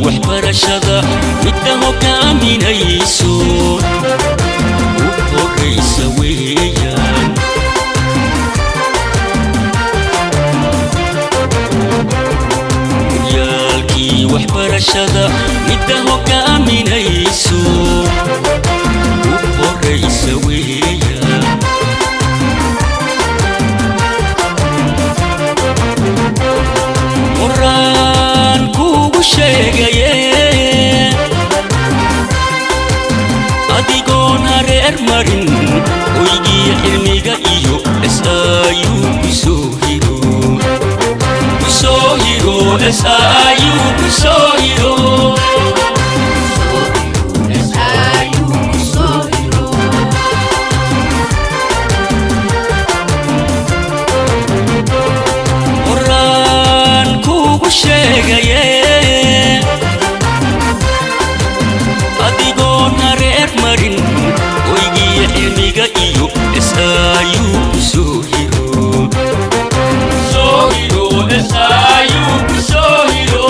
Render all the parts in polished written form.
وحبرشدا مدهو كامين يسون وقريس ويان يالكي وحبرشدا مدهو كامين يسون وقريس ويان قران كوبو شيغايه adigoon hareer marin oygii xilmiga iyo SIU kusoo hiro SIU kusoo hiro quraan kuugu sheegaye adigoon hareer marin oygii xilmiga iyo SIU kusoo hiro SIU kusoo hiro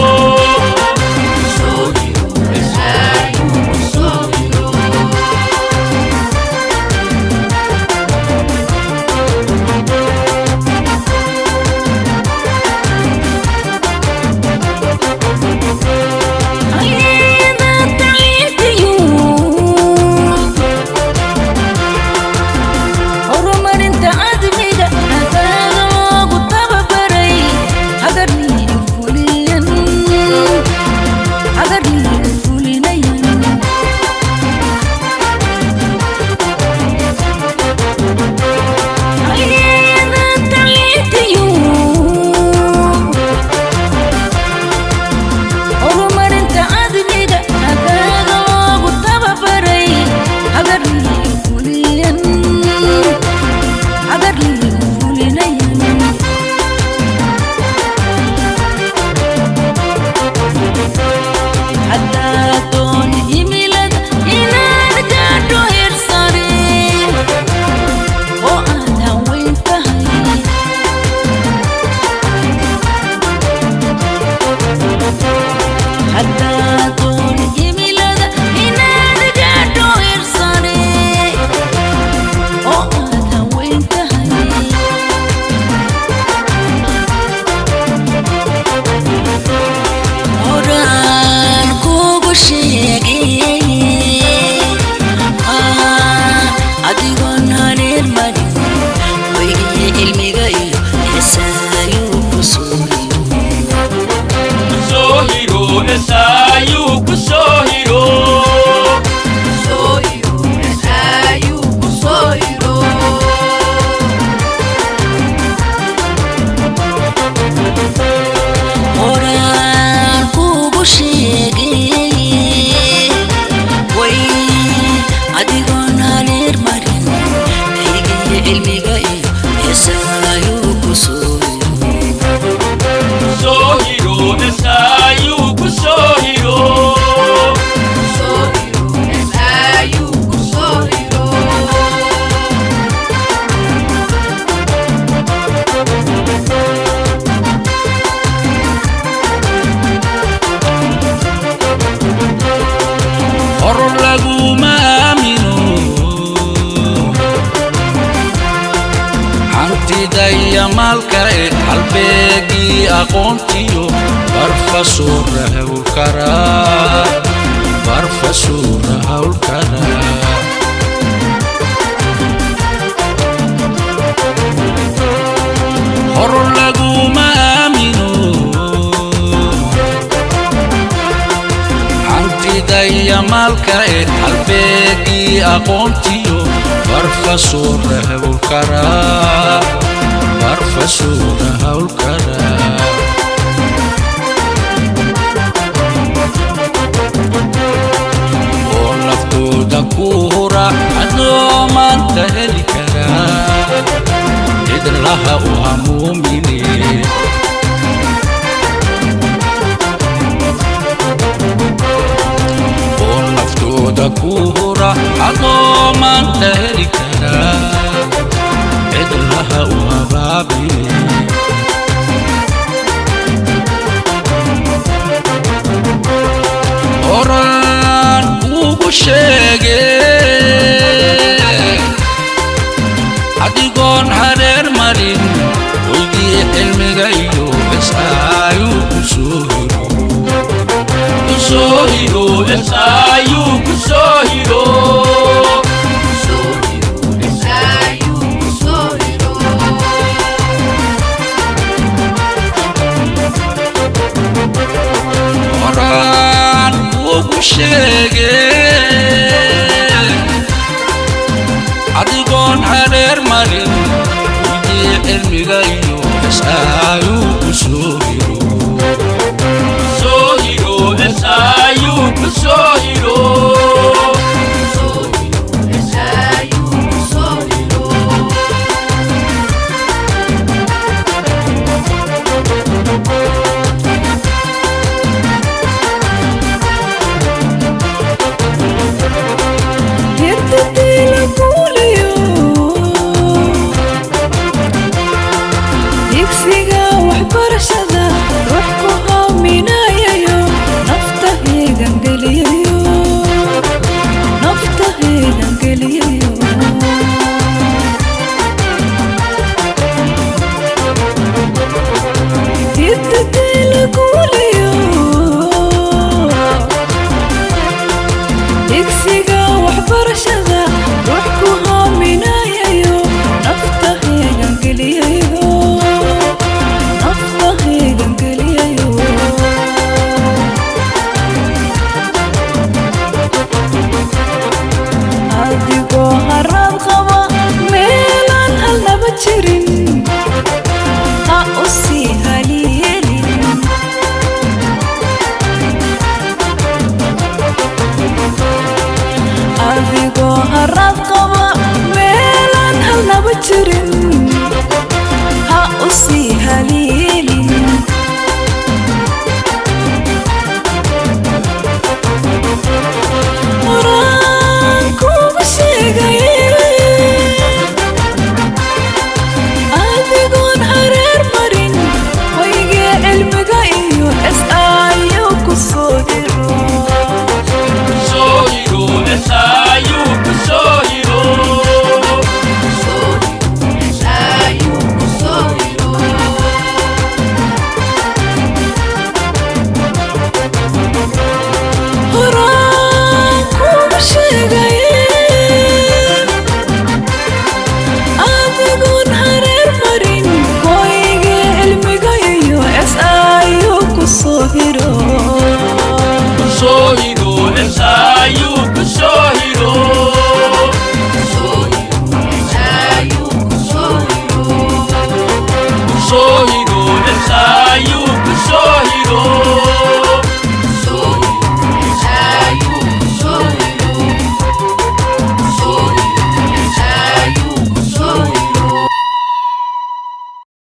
SIU kusoo hiro quraan kuugu sheegaye way adigoon hareer marin oygii xilmiga iyo SIU kusoo hiro SIU kusoo hiro horor laguma aamino hantidaya maalka halbeegii aqoontiyo barfasuura hawlkaraa horor laguma aamino hantidaya maalka halbeegii aqoontiyo barfasuura hawlkaraa الله وهمومني ونفتودا كورا عظوما تهلكنا عد الله وهبابي أوران وبشيجي أديكون حرير مرين ويجي حلمي جايو بسايو كسوهيرو كسوهيرو بسايو كسوهيرو كسوهيرو بسايو كسوهيرو أوران وبشيجي